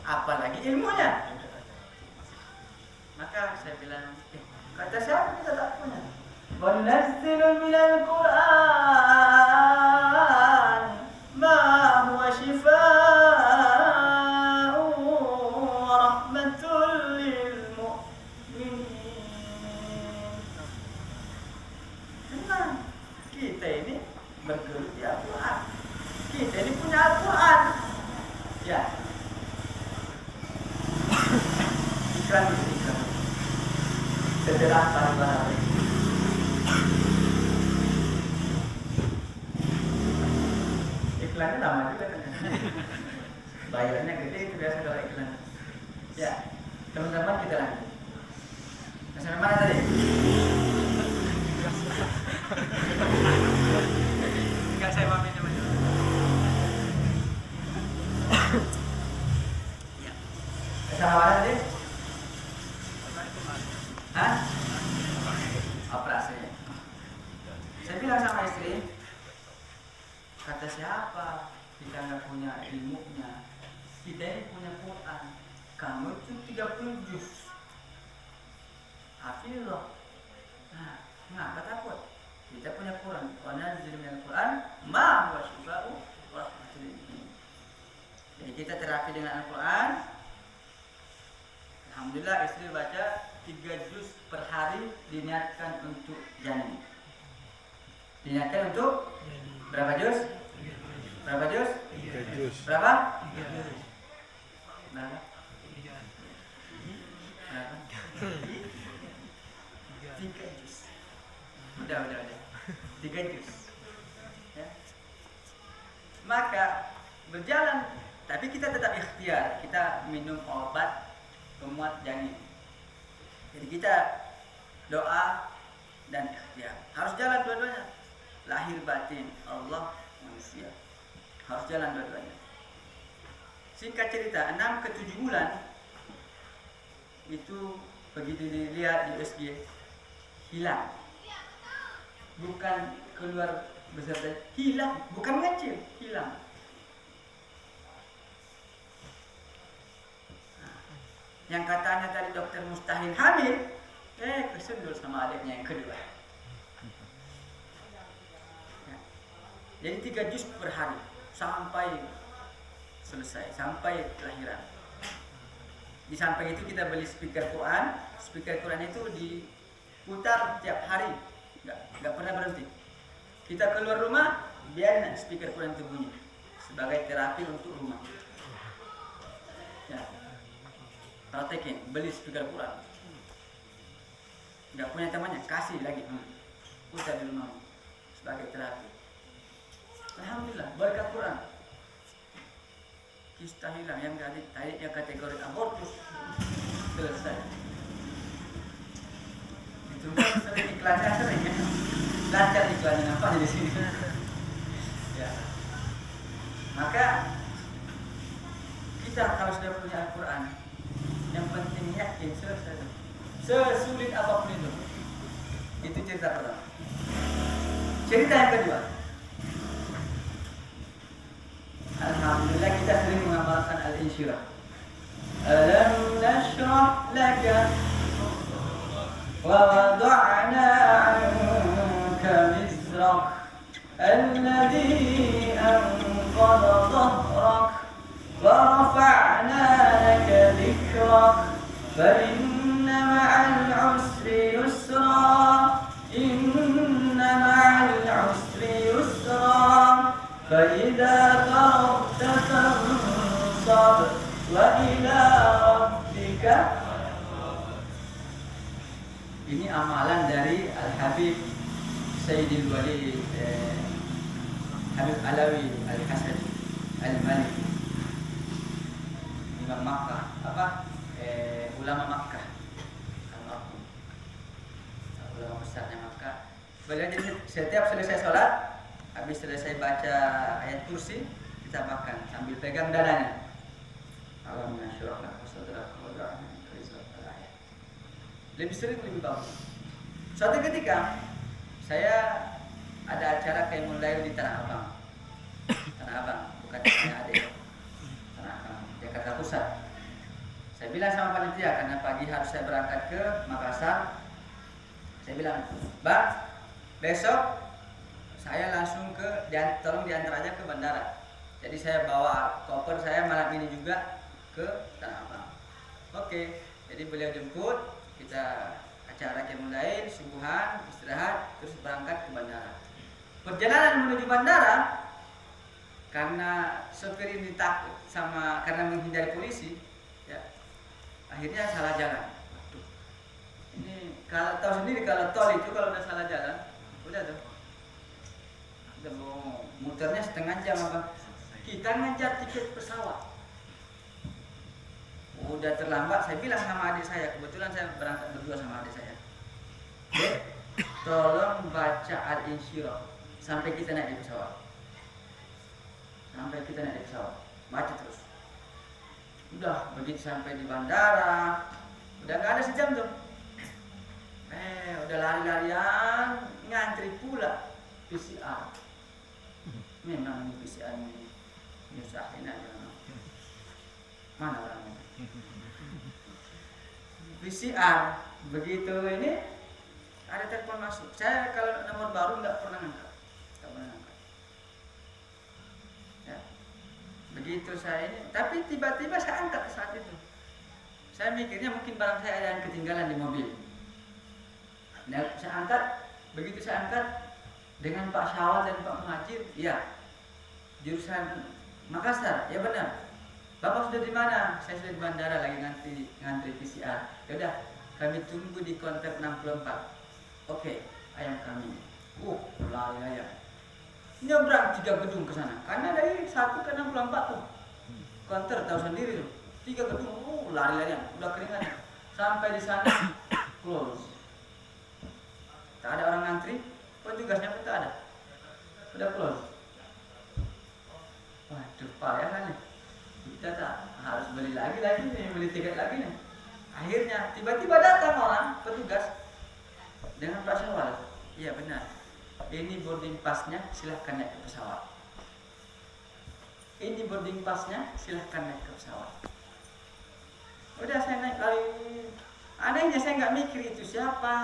apalagi ilmunya. Maka saya bilang, kata siapa kita tak punya? Wanazzilu minal Qur'an ma huwa shifaa'un wa rahmatul lil mu'minin. Tenang, kita ini bergelut di Al-Quran. Kita ini punya Al-Quran. Ya. Iklan dulu, iklan. Setelah para iklannya lama juga kan. Bayarnya gede itu biasa kalau iklan. Ya, teman-teman kita lanjut. Sampai mana tadi? Enggak saya pahami teman-teman. Ya. Sampai mana tadi? Hah? Operasi. Saya bilang sama istri, kata siapa? Kita nggak punya ilmunya. Kita ini punya Quran. Kamu itu 30 juz. Hafizlah. Nah, kenapa takut? Kita punya Quran. Wa nazzil minal Quran ma huwa shifaa'u wa rahmatul lil mu'minin. Jadi kita terapi dengan Al-Quran. Alhamdulillah istri baca 3 juz per hari, diniatkan untuk janin. Diniatkan untuk berapa juz? Berapa juz? 3 juz. Berapa? Berapa? 3 juz. Udah. 3 juz. Ya. Maka berjalan, tapi kita tetap ikhtiar. Kita minum obat penguat janin. Jadi kita doa dan ikhtiar. Harus jalan dua-duanya. Lahir batin, Allah manusia. Harus jalan dua-duanya. Singkat cerita, 6 ke 7 bulan itu begitu dilihat di USG hilang, bukan keluar beserta, hilang, bukan ngecil, hilang. Nah, yang katanya tadi dokter mustahil hamil, kesundul sama adiknya yang kedua. Ya. Jadi 3 juz per hari sampai selesai, sampai kelahiran. Di samping itu kita beli speaker Quran. Speaker Quran itu diputar tiap hari, nggak pernah berhenti. Kita keluar rumah, biarin speaker Quran itu bunyi sebagai terapi untuk rumah. Ya, praktekin, beli speaker Quran. Nggak punya temannya, kasih lagi, putar di rumah sebagai terapi. Alhamdulillah, berkat Quran. Kista hilang, yang tadinya kategori abortus selesai. Itu kan sering iklannya sering ya. Lancar iklannya apa di sini. Ya. Maka kita kalau sudah punya Al-Quran, yang penting yakin selesai. Sesulit apapun itu. Itu cerita pertama. Cerita yang kedua. Alhamdulillah kita sering mengamalkan al-insyirah. Alam nashrah laka wa wada'na 'anka wizrak alladhi anqadha dhahrak wa rafa'na laka dhikrak fa inna ma'al 'usri yusra inna ma'al 'usri yusra فإذا فرغت فانصب وإلى ربك. Ini amalan dari Al-Habib Sayyidil Walid Habib Alawi Al-Hasani Al-Maliki, Imam Makkah, ulama Makkah, ulama besarnya Makkah. Beliau setiap selesai sholat, habis selesai baca ayat kursi, kita makan sambil pegang dadanya. Alam nashrah laka sadrak wa wada'na 'anka wizrak al-ayat. Lebih sering lebih bagus. Suatu ketika saya ada acara Qiyamul Lail di Tanah Abang. Tanah Abang, bukan Tanah Ade. Tanah Abang, Jakarta Pusat. Saya bilang sama panitia karena pagi harus saya berangkat ke Makassar. Saya bilang, "Mbak, besok saya langsung tolong diantar aja ke bandara." Jadi saya bawa koper saya malam ini juga ke Tanah Abang. Oke, jadi beliau jemput, kita acara Qiyamul Lail, subuhan, istirahat, terus berangkat ke bandara. Perjalanan menuju bandara Karena sopir ini takut karena menghindari polisi, ya, akhirnya salah jalan. Waduh. Ini kalau tahu sendiri kalau tol itu kalau udah salah jalan, udah tuh. Udah mau muternya setengah jam apa. Kita ngejar tiket pesawat. Udah terlambat, saya bilang sama adik saya, kebetulan saya berangkat berdua sama adik saya. Tolong baca Al-Insyirah sampai kita naik di pesawat. Baca terus. Udah begitu sampai di bandara, udah nggak ada sejam tuh. Udah lari-larian, ngantri pula PCR. Memang ini PCR ini nyusahin aja. Mana orangnya? PCR begitu ini ada telepon masuk. Saya kalau nomor baru nggak pernah angkat. Ya. Begitu saya ini, tapi tiba-tiba saya angkat saat itu. Saya mikirnya mungkin barang saya ada yang ketinggalan di mobil. Nah, saya angkat, begitu saya angkat dengan Pak Syawal dan Pak Muhajir, iya, jurusan Makassar, ya benar. Bapak sudah di mana? Saya sudah di bandara lagi ngantri PCR. Yaudah, kami tunggu di konter 64. Oke, ayam kami. Lari ayam. Nyebrang 3 gedung ke sana. Karena dari 1 ke 64 tuh. Konter tahu sendiri tuh. 3 gedung, lari-larian. Udah keringan. Sampai di sana close. Tak ada orang ngantri, petugasnya pun tak ada. Udah close. Waduh, payah kan nih. Kita tak harus beli lagi nih, beli tiket lagi nih. Akhirnya tiba-tiba datang orang petugas dengan Pak Syawal. Iya benar. Ini boarding passnya, silahkan naik ke pesawat. Ini boarding passnya, silahkan naik ke pesawat. Udah saya naik lagi. Anehnya saya nggak mikir itu siapa,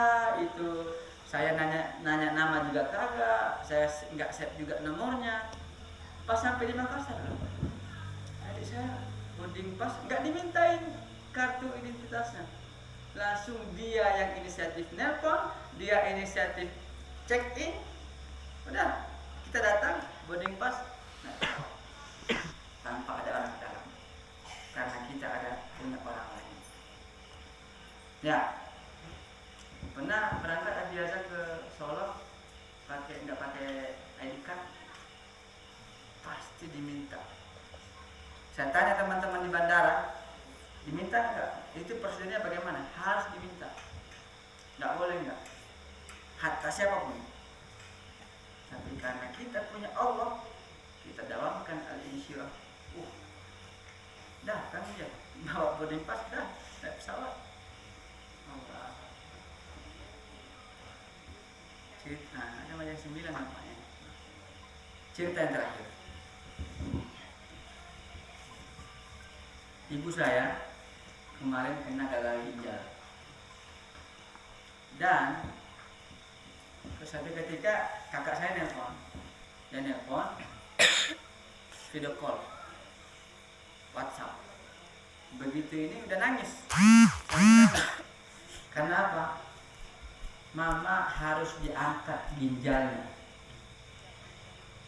itu saya nanya nama juga kagak, saya nggak save juga nomornya. Pas sampai di Makassar, adik saya boarding pass nggak dimintain kartu identitasnya, langsung dia yang inisiatif nelpon, dia inisiatif check in, udah kita datang boarding pass, nah, tanpa ada orang di dalam, karena kita ada punya orang lain. Ya, pernah berangkat biasa ke Solo, nggak pakai ID card, pasti diminta. Saya tanya teman-teman di bandara, diminta nggak? Itu prosedurnya bagaimana? Harus diminta, nggak boleh nggak, hatta siapapun. Tapi karena kita punya Allah, kita dawamkan al-insyirah. Dah kan ya, bawa boarding pass dah, naik pesawat. Cerita, ada macam 9 namanya. Cerita yang terakhir. Ibu saya kemarin kena gagal ginjal. Dan suatu ketika kakak saya nelpon. Dan nelpon video call WhatsApp. Begitu ini udah nangis. Karena apa? Mama harus diangkat ginjalnya.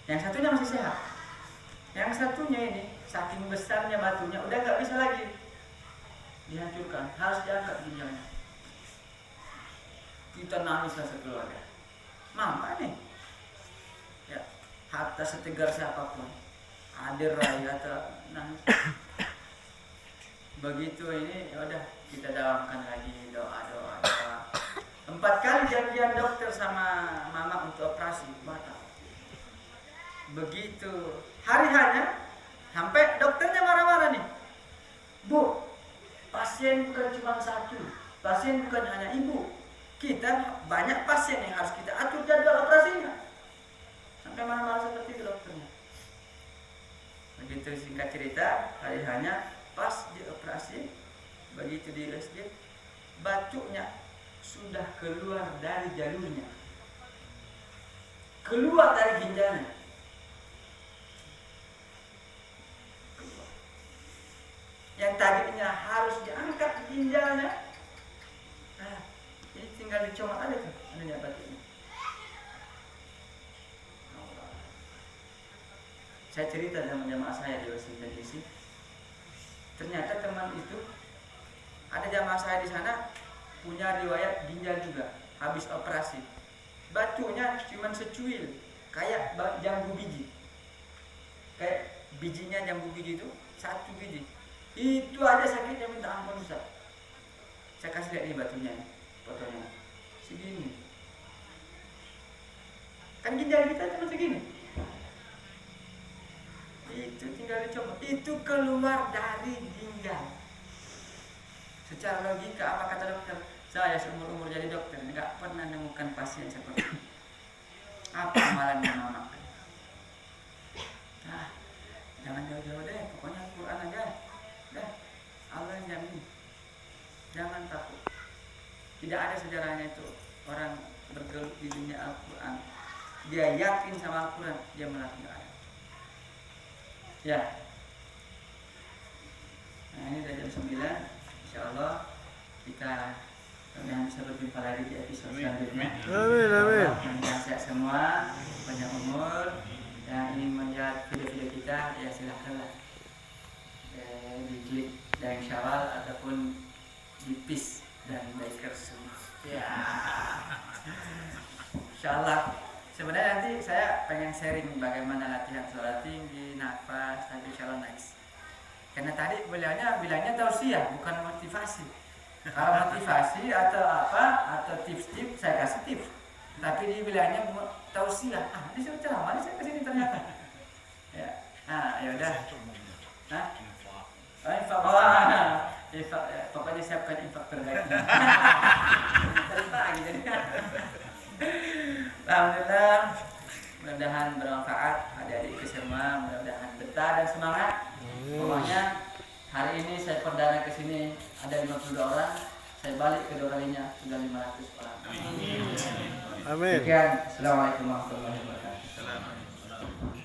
Yang satunya masih sehat. Yang satunya ini saking besarnya batunya udah nggak bisa lagi dihancurkan, harus diangkat ginjalnya. Kita nangislah sekeluarga. Mama nih, ya, hatta setegar siapapun, ada raya atau nangis. Begitu ini, ya udah kita dawamkan lagi doa. 4 kali janjian dokter sama mama untuk operasi batal. Begitu hari hanya sampai dokternya marah-marah nih. Bu, pasien bukan cuma 1, pasien bukan hanya ibu. Kita banyak pasien yang harus kita atur jadwal operasinya. Sampai marah-marah seperti itu dokternya. Begitu singkat cerita, hari hanya pas dioperasi, begitu di USG, batuknya sudah keluar dari jalurnya, keluar dari ginjalnya. Yang tadinya harus diangkat ginjalnya, nah, ini tinggal dicomot aja tuh, batuknya. Saya cerita sama jamaah saya di Washington DC. Ternyata teman itu ada jamaah saya di sana punya riwayat ginjal juga, habis operasi. Batunya cuma secuil, kayak jambu biji. Kayak bijinya jambu biji itu, 1 biji. Itu aja sakitnya minta ampun Ustaz. Saya kasih lihat ini batunya, fotonya. Segini. Kan ginjal kita cuma segini. Itu tinggal dicoba. Itu keluar dari ginjal. Secara logika apa kata dokter? Saya seumur-umur jadi dokter nggak pernah nemukan pasien seperti itu. Apa amalannya mama? Nah, jangan jauh-jauh deh. Pokoknya Al-Quran aja. Dah, Allah yang jamin. Jangan takut. Tidak ada sejarahnya itu orang bergelut di dunia Al-Quran. Dia yakin sama Al-Quran, dia melakukan. Ya. Nah, ini udah jam 9. Insyaallah kita bisa berjumpa lagi di episode selanjutnya. Amin, amin. Yang sehat semua, banyak umur. Yang ingin melihat video-video kita, ya silakanlah di klik Daeng Syawal ataupun di Peace dan Bikers semua. Ya. Insyaallah. Sebenarnya nanti saya pengen sharing bagaimana latihan suara tinggi, nafas, tapi insyaallah next. Karena tadi bilangnya tausiah bukan motivasi. Kalau motivasi atau apa atau tips-tips saya kasih tips. Tapi dia bilangnya tausiah. Ah, disuruh ceramah saya kesini ternyata. Ya. Nah, ya udah. Nah. Infak. Infak. Pokoknya siapkan infak terbaik. Terbaik jadi. Alhamdulillah, mudah-mudahan bermanfaat adik-adik semua, mudah-mudahan betah dan semangat. Pokoknya hari ini saya perdana ke sini ada 52 orang, saya balik kedua kalinya sudah 500 orang. Amin. Sekian, assalamualaikum warahmatullahi wabarakatuh. Assalamualaikum.